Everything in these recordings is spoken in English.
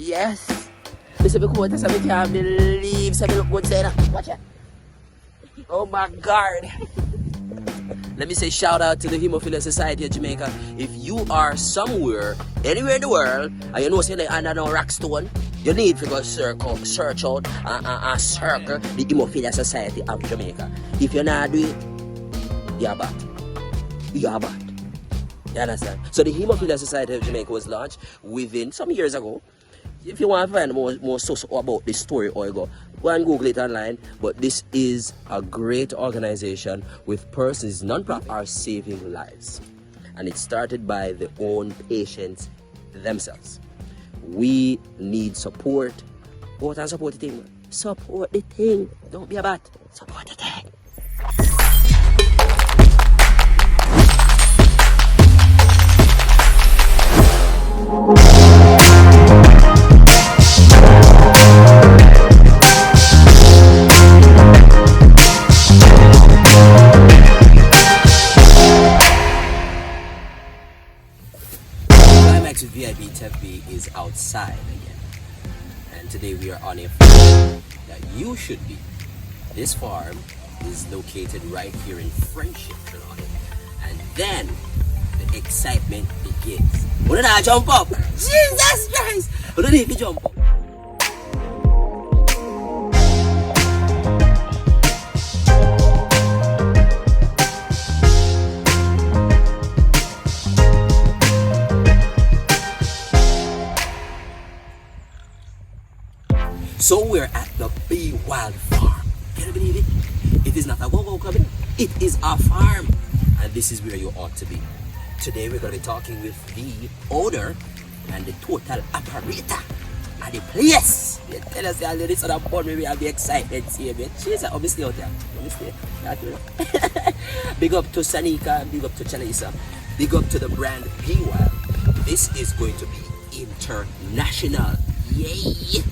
Yes. Listen, because I can't believe something look good saying. Watch it. Oh my God. Let me say shout out to the Hemophilia Society of Jamaica. If you are somewhere, anywhere in the world, and you know say like under no rock stone, you need to go search out circle the Hemophilia Society of Jamaica. If you're not doing it, you're bad. You're bad. You understand? So the Hemophilia Society of Jamaica was launched within some years ago. If you want to find more source about this story, or go and Google it online. But this is a great organization with persons, non-profit, are saving lives. And it started by the own patients themselves. We need support. Go out and support the thing. Support the thing. Don't be a bat. Support the thing. Climax with VipTevB is outside again, and today we are on a farm that you should be. This farm is located right here in Friendship Trelawny, and then the excitement begins. What did I jump up? Jesus Christ! What did he jump up? So we're at the Be Wild Farm. Can you believe it? It is not a go-go cabin. It is a farm. And this is where you ought to be. Today we're going to be talking with the owner and the total operator at the place. You tell us that this other board, maybe I'll be excited to see a bit. She's obviously out there. Obviously. Big up to Sanika, big up to Chelisa, big up to the brand Be Wild. This is going to be international. Yay!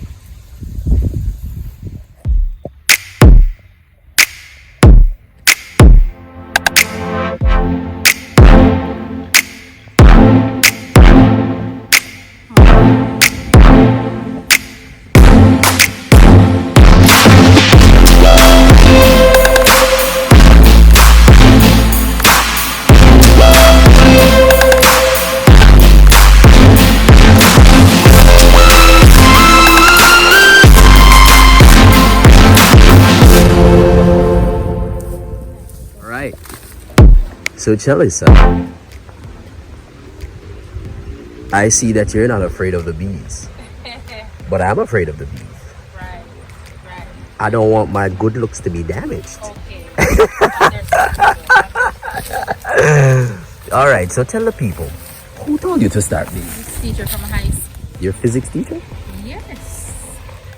So Chelisa, I see that you're not afraid of the bees, but I'm afraid of the bees. Right. I don't want my good looks to be damaged. Okay. All right, so tell the people, who told you to start bees? Physics teacher from high school. Your physics teacher? Yes.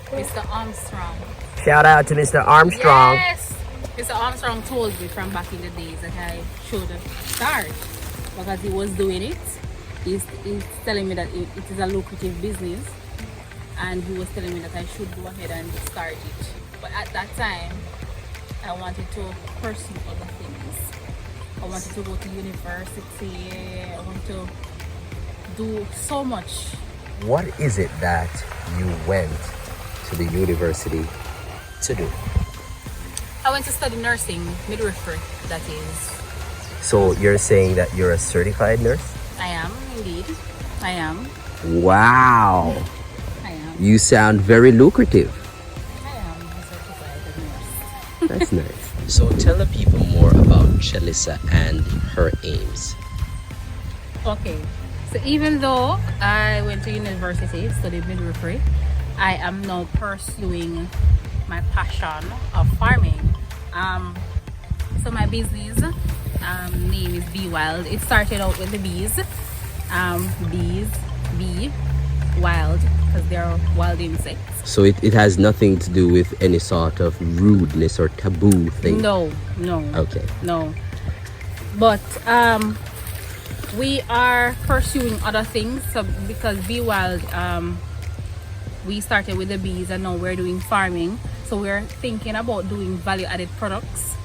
Mr. Armstrong. Shout out to Mr. Armstrong. Yes. Mr. Armstrong told me from back in the days that I should start because he was doing it. He's telling me that it is a lucrative business, and he was telling me that I should go ahead and start it. But at that time, I wanted to pursue other things. I wanted to go to university. I want to do so much. What is it that you went to the university to do? I went to study nursing, midwifery, that is. So you're saying that you're a certified nurse? I am, indeed. I am. Wow. I am. You sound very lucrative. I am a certified nurse. That's nice. So tell the people more about Chelisa and her aims. Okay. So even though I went to university, studied midwifery, I am now pursuing my passion of farming. So my business name is Be Wild. It started out with the bees. Bee wild, because they're wild insects. So it has nothing to do with any sort of rudeness or taboo thing? No. Okay. No. But we are pursuing other things. So because Be Wild, we started with the bees and now we're doing farming. So we're thinking about doing value-added products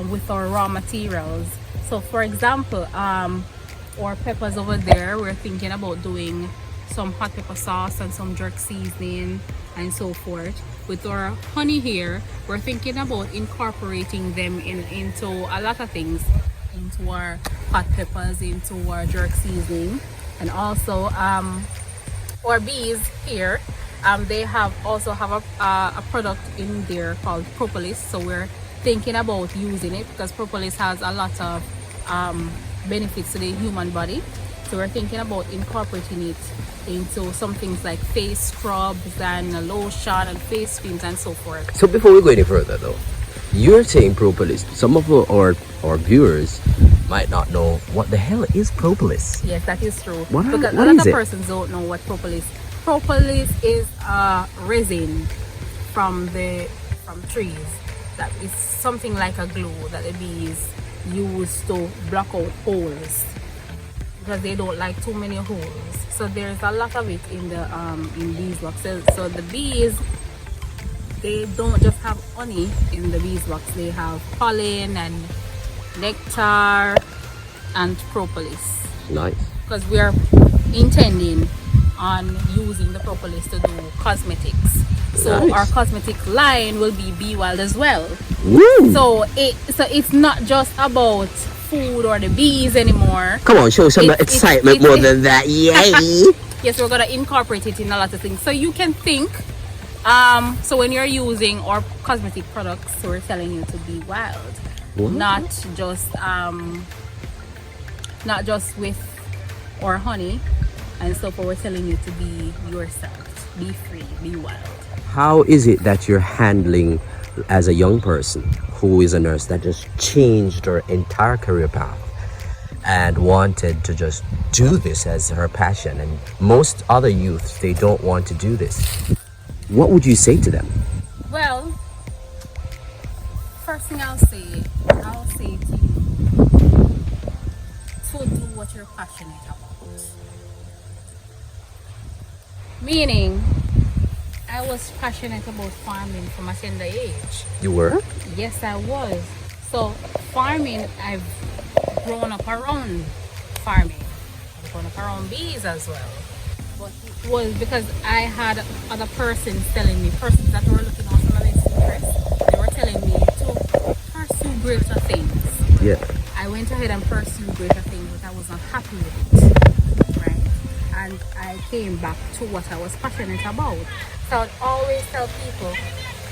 with our raw materials. So for example, our peppers over there, we're thinking about doing some hot pepper sauce and some jerk seasoning and so forth. With our honey here, we're thinking about incorporating them into a lot of things, into our hot peppers, into our jerk seasoning, and also our bees here. They also have a product in there called propolis, so we're thinking about using it because propolis has a lot of benefits to the human body. So we're thinking about incorporating it into some things like face scrubs and lotion and face creams and so forth. So before we go any further though, you're saying propolis. Some of our viewers might not know what the hell is propolis. Yes, that is true. What because is a lot of it? persons don't know what propolis. Propolis is a resin from trees that is something like a glue that the bees use to block out holes because they don't like too many holes. So there's a lot of it in the in beeswax. So the bees, they don't just have honey in the beeswax. They have pollen and nectar and propolis. Nice. Because we are intending on using the propolis to do cosmetics. So Nice. our cosmetic line will be Bee Wild as well. Woo! So it's not just about food or the bees anymore. Come on, show some It's- excitement it's- more than that. Yay! Yes, we're gonna incorporate it in a lot of things. So you can think. So when you're using our cosmetic products, we're telling you to be wild, What? not just with our honey and so forth. We're telling you to be yourself, be free, be wild. How is it that you're handling as a young person who is a nurse that just changed her entire career path and wanted to just do this as her passion, and most other youths, they don't want to do this? What would you say to them? Well, first thing I'll say to you to do what you're passionate about. Meaning, I was passionate about farming from a tender age. You were? Yes, I was. So farming, I've grown up around farming. I've grown up around bees as well. But it was because I had other persons telling me, persons that were looking after my best interest, they were telling me to pursue greater things. Yeah. I went ahead and pursued greater things, but I was not happy with it, right? And I came back to what I was passionate about. So I would always tell people,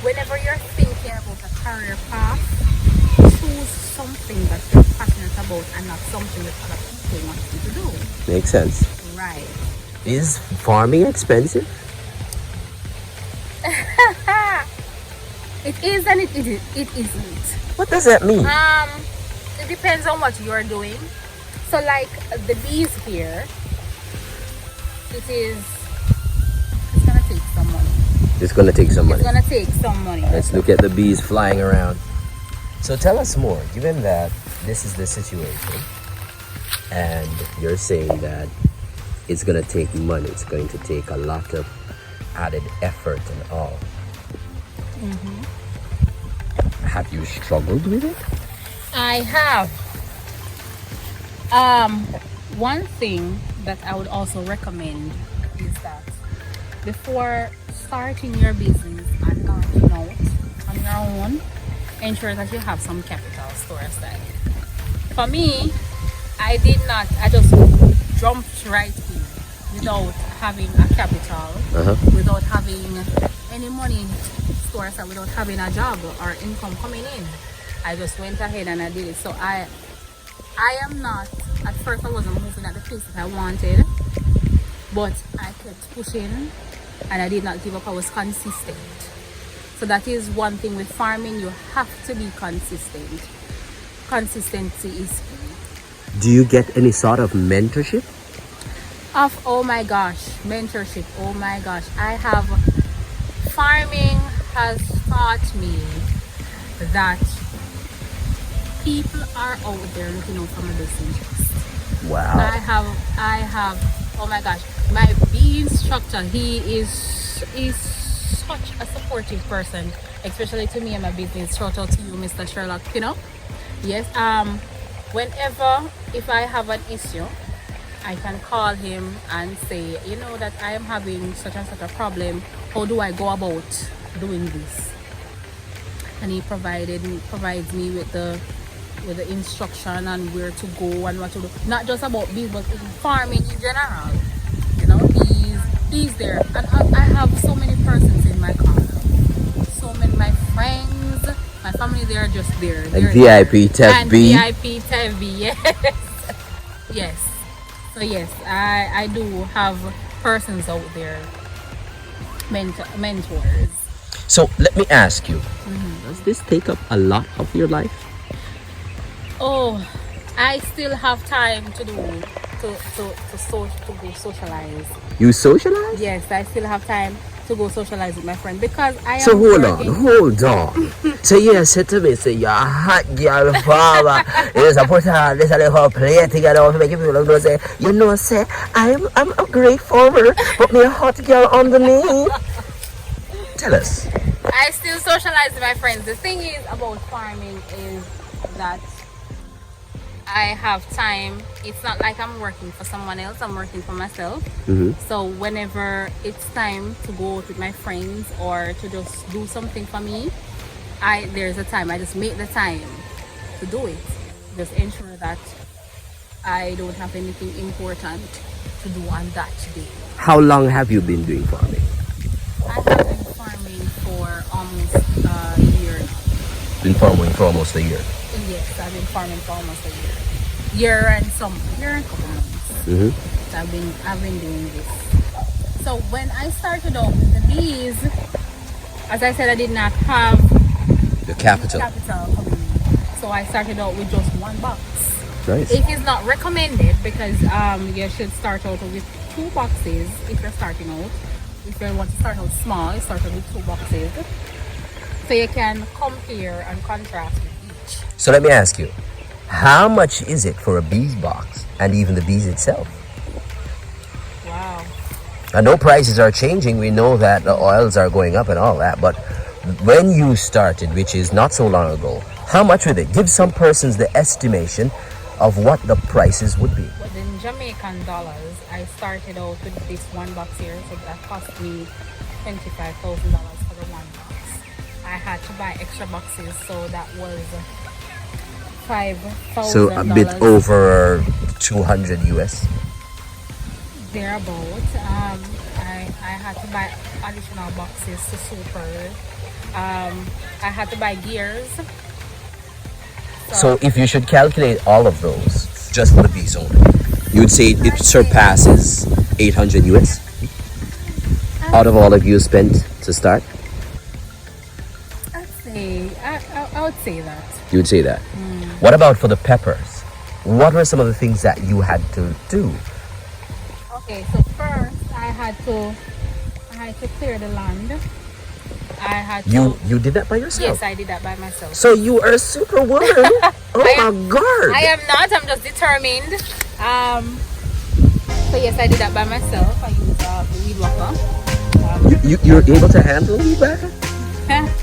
whenever you're thinking about a career path, choose something that you're passionate about and not something that other people want you to do. Makes sense. Right. Is farming expensive? It is and it isn't. What does that mean? It depends on what you're doing. So like the bees here, it's gonna take some money. It's gonna take some money. It's gonna take some money. Let's look at the bees flying around. So tell us more, given that this is the situation and you're saying that it's gonna take money, it's going to take a lot of added effort and all. Have you struggled with it? I have. One thing that I would also recommend is that before starting your business and launching out on your own, ensure that you have some capital store aside. For me, I just jumped right in without having a capital, without having any money store aside, without having a job or income coming in. I just went ahead and I did it. So I am not, at first I wasn't moving at the pace that I wanted, but I kept pushing and I did not give up. I was consistent. So that is one thing with farming, you have to be consistent. Consistency is key. Do you get any sort of mentorship? Oh my gosh, mentorship, oh my gosh. Farming has taught me that people are out there looking out for my best interest. Wow. I have, oh my gosh, my bee instructor, he is such a supportive person, especially to me and my business. Shout out to you, Mr. Sherlock, Yes, whenever, if I have an issue, I can call him and say, you know, that I am having such and such a problem. How do I go about doing this? And he provides me with the instruction and where to go and what to do. Not just about bees, but in farming in general. You know, he's there. And I have so many persons in my corner. So many, my friends, my family, they are just there. Like VipTevB. VipTevB, yes. Yes. So yes, I do have persons out there, mentors. So let me ask you, does this take up a lot of your life? Oh, I still have time to go socialize. You socialize? Yes, I still have time to go socialize with my friend because I am. So hold on. So you said to me, say you're a hot girl farmer. You just put on this little play together to make people know, say, you know, say I'm a great farmer, but me a hot girl underneath. Tell us. I still socialize with my friends. The thing is about farming is that I have time. It's not like I'm working for someone else. I'm working for myself. So whenever it's time to go out with my friends or to just do something for me, there's a time. I just make the time to do it. Just ensure that I don't have anything important to do on that day. How long have you been doing farming? I have been farming for almost a year now. Been farming for almost a year. Yes, I've been farming for almost a year. Year and a couple months. I've been doing this. So when I started off with the bees, as I said, I did not have the capital coming in. So I started out with just one box. Nice. It is not recommended because you should start out with 2 boxes if you're starting out. If you want to start out small, start out with 2 boxes. So you can compare and contrast with each. So let me ask you, how much is it for a bees box and even the bees itself? Wow. I know prices are changing. We know that the oils are going up and all that. But when you started, which is not so long ago, how much would it? Give some persons the estimation of what the prices would be. But in Jamaican dollars, I started out with this one box here. So that cost me $25,000 for the one box. I had to buy extra boxes, so that was $5,000. So a bit over 200 US. Thereabout. I had to buy additional boxes to super. I had to buy gears. So if you should calculate all of those just for the bees only, you would say it surpasses 800 US out of all of you spent to start? I would say that. You would say that. What about for the peppers? What were some of the things that you had to do? Okay, so first I had to clear the land. I had to. You did that by yourself? Yes, I did that by myself. So you are a super woman. Oh my God. I am not. I'm just determined. So yes, I did that by myself. I used the weed whacker. You're able to handle weed whacker?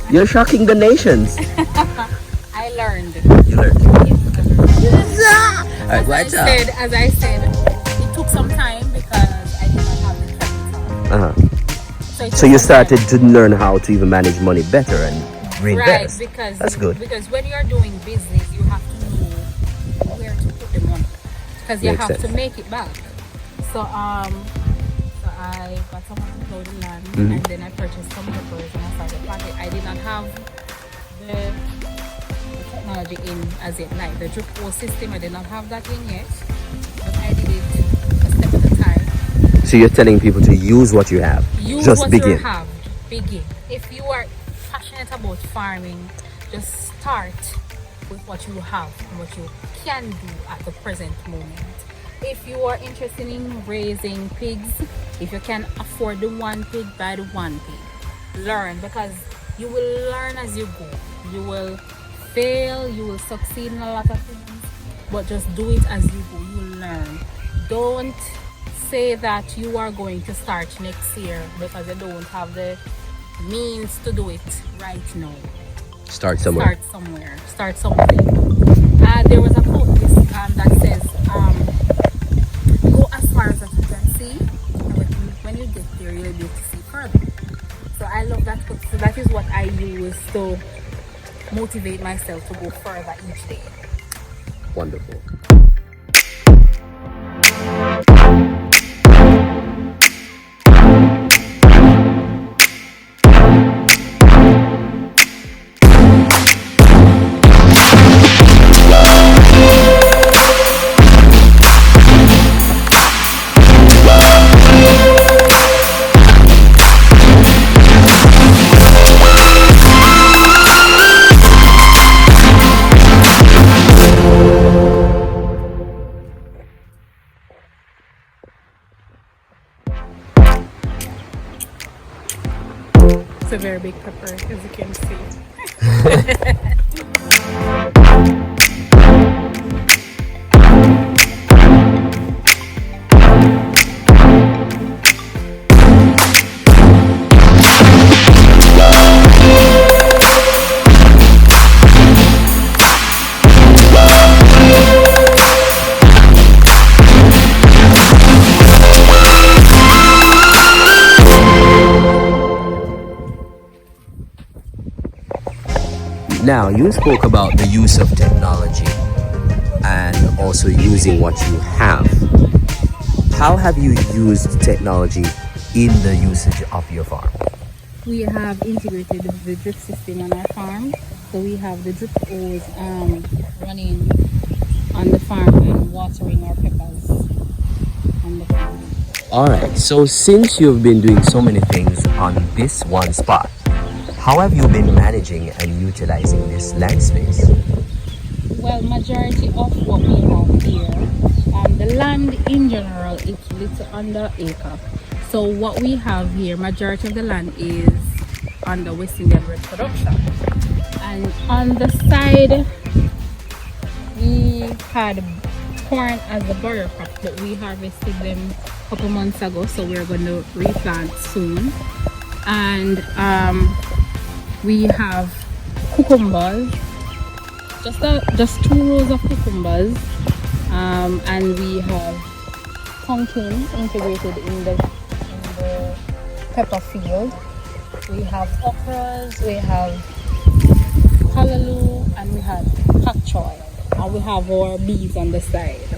You're shocking the nations. I learned. You learned. Yes. As I said, it took some time because I did not have the capital. So you started to learn how to even manage money better and reinvest. Right, because that's good. Because when you're doing business, you have to know where to put the money, because you have to make it back. So so I got someone to plow the land, and then I purchased some peppers and I started planting. I did not have the technology in as yet, like the drip hose system. I did not have that in yet, but I did it a step at a time. So you're telling people to use what you have. Just what begin. You have. Begin. If you are passionate about farming, just start with what you have and what you can do at the present moment. If you are interested in raising pigs, if you can afford the 1 pig, buy the 1 pig. Learn, because you will learn as you go. You will fail, you will succeed in a lot of things, but just do it as you go. You will learn. Don't say that you are going to start next year because you don't have the means to do it right now. Start somewhere. Start something. There was a quote that says, go I love that. So that is what I use to motivate myself to go further each day. Wonderful. It's a very big pepper, as you can see. Now, you spoke about the use of technology and also using what you have. How have you used technology in the usage of your farm? We have integrated the drip system on our farm. So we have the drip hose running on the farm and watering our peppers on the farm. Alright, so since you've been doing so many things on this one spot, how have you been managing and utilizing this land space? Well, majority of what we have here, the land in general, it's little under acre. So what we have here, majority of the land is under West Indian red production. And on the side, we had corn as a borrow crop, but we harvested them a couple months ago, so we're going to replant soon. And we have cucumbers, just 2 rows of cucumbers, and we have pumpkin integrated in the pepper field. We have okras, we have callaloo, and we have pak choy, and we have our bees on the side.